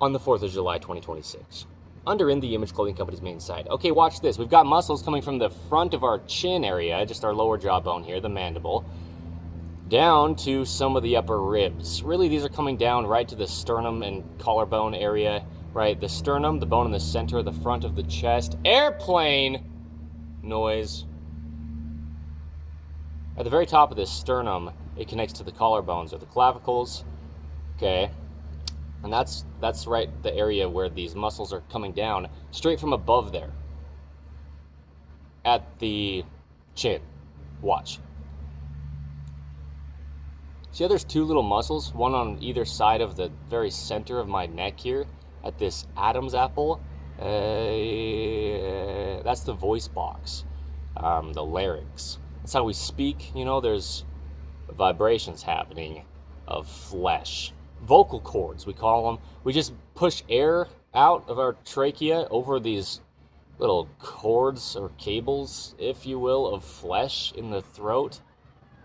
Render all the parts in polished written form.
on the 4th of July 2026. Under In the Image Clothing Company's main site. Okay, watch this. We've got muscles coming from the front of our chin area, just our lower jawbone here, the mandible, down to some of the upper ribs. Really, these are coming down right to the sternum and collarbone area, right? The sternum, the bone in the center, the front of the chest. Airplane noise. At the very top of this sternum, it connects to the collarbones or the clavicles, okay? And that's right the area where these muscles are coming down, straight from above there, at the chin. Watch. See how there's two little muscles, one on either side of the very center of my neck here, at this Adam's apple? That's the voice box, the larynx. That's how we speak. You know, there's vibrations happening of flesh. Vocal cords, we call them. We just push air out of our trachea over these little cords or cables, if you will, of flesh in the throat.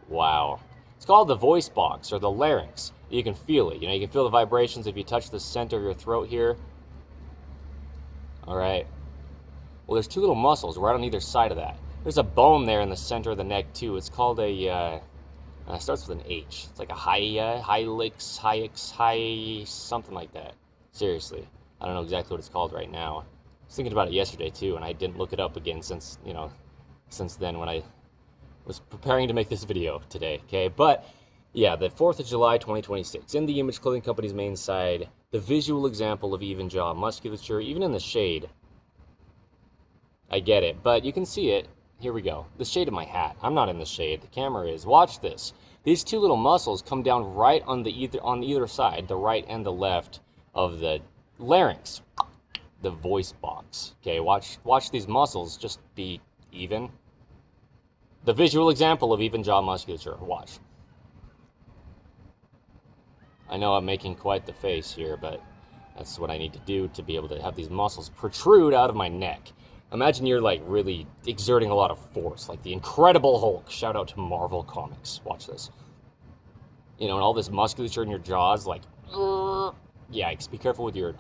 Wow. It's called the voice box or the larynx. You can feel it. You know, you can feel the vibrations if you touch the center of your throat here. All right. Well, there's two little muscles right on either side of that. There's a bone there in the center of the neck too. It's called a it starts with an H. It's like a hylix, something like that. Seriously, I don't know exactly what it's called right now. I was thinking about it yesterday too, and I didn't look it up again since then when I was preparing to make this video today. Okay, but yeah, the 4th of July 2026, In the Image Clothing Company's main side, the visual example of even jaw musculature, even in the shade. I get it, but you can see it. Here we go. The shade of my hat. I'm not in the shade. The camera is. Watch this. These two little muscles come down right on either side, the right and the left of the larynx, the voice box. Okay, watch these muscles just be even. The visual example of even jaw musculature. Watch. I know I'm making quite the face here, but that's what I need to do to be able to have these muscles protrude out of my neck. Imagine you're like really exerting a lot of force, like the Incredible Hulk. Shout out to Marvel Comics. Watch this. You know, and all this musculature in your jaws, like, yikes. Be careful with your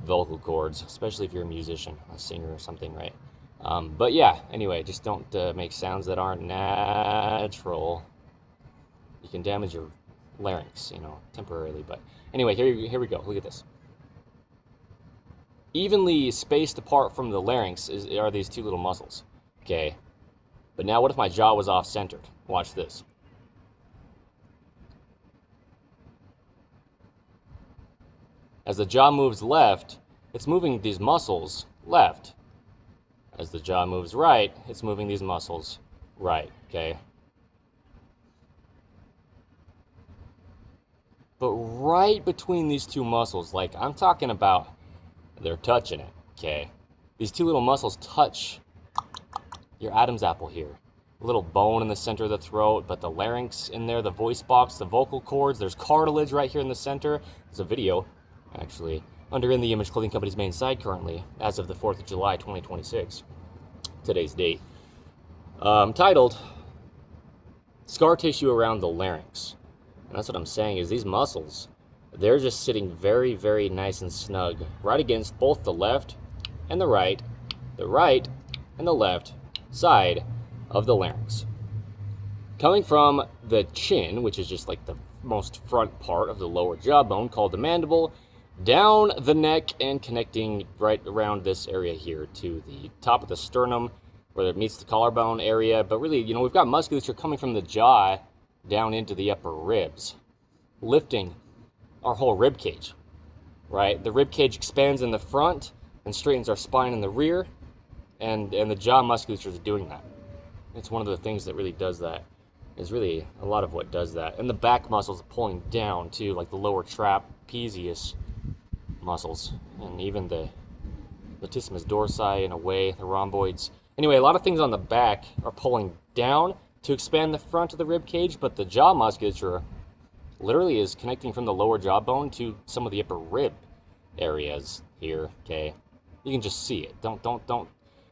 vocal cords, especially if you're a musician, a singer or something, right? But yeah, anyway, just don't make sounds that aren't natural. You can damage your larynx, you know, temporarily. But anyway, here we go. Look at this. Evenly spaced apart from the larynx are these two little muscles, okay? But now what if my jaw was off-centered? Watch this. As the jaw moves left, it's moving these muscles left. As the jaw moves right, it's moving these muscles right, okay? But right between these two muscles, like I'm talking about, they're touching it, okay? These two little muscles touch your Adam's apple here. A little bone in the center of the throat, but the larynx in there, the voice box, the vocal cords. There's cartilage right here in the center. There's a video, actually, under In the Image Clothing Company's main site currently, as of the 4th of July, 2026. Today's date. Titled, Scar Tissue Around the Larynx. And that's what I'm saying, is these muscles, they're just sitting very, very nice and snug right against both the left and the right and the left side of the larynx. Coming from the chin, which is just like the most front part of the lower jawbone called the mandible, down the neck and connecting right around this area here to the top of the sternum where it meets the collarbone area. But really, you know, we've got musculature coming from the jaw down into the upper ribs, lifting our whole rib cage, right? The rib cage expands in the front and straightens our spine in the rear, and the jaw musculature is doing that. It's one of the things that really does that, is really a lot of what does that. And the back muscles pulling down too, like the lower trapezius muscles, and even the latissimus dorsi in a way, the rhomboids. Anyway, a lot of things on the back are pulling down to expand the front of the rib cage, but the jaw musculature literally is connecting from the lower jawbone to some of the upper rib areas here, okay? You can just see it. Don't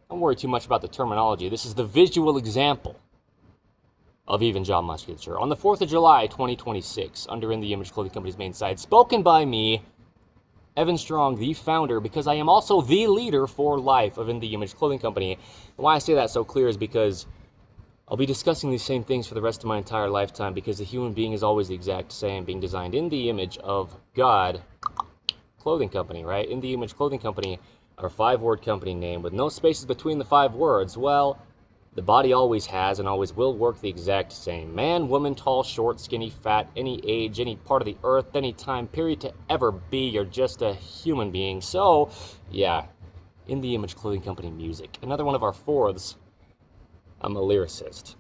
worry too much about the terminology. This is the visual example of even jaw musculature. On the 4th of July, 2026, under In the Image Clothing Company's main site, spoken by me, Evan Strong, the founder, because I am also the leader for life of In The Image Clothing Company. And why I say that so clear is because I'll be discussing these same things for the rest of my entire lifetime, because the human being is always the exact same, being designed in the image of God. Clothing company, right? In The Image Clothing Company, our 5-word company name with no spaces between the 5 words. Well, the body always has and always will work the exact same. Man, woman, tall, short, skinny, fat, any age, any part of the earth, any time period to ever be, you're just a human being. So, yeah, In The Image Clothing Company music. Another one of our 4ths. I'm a lyricist.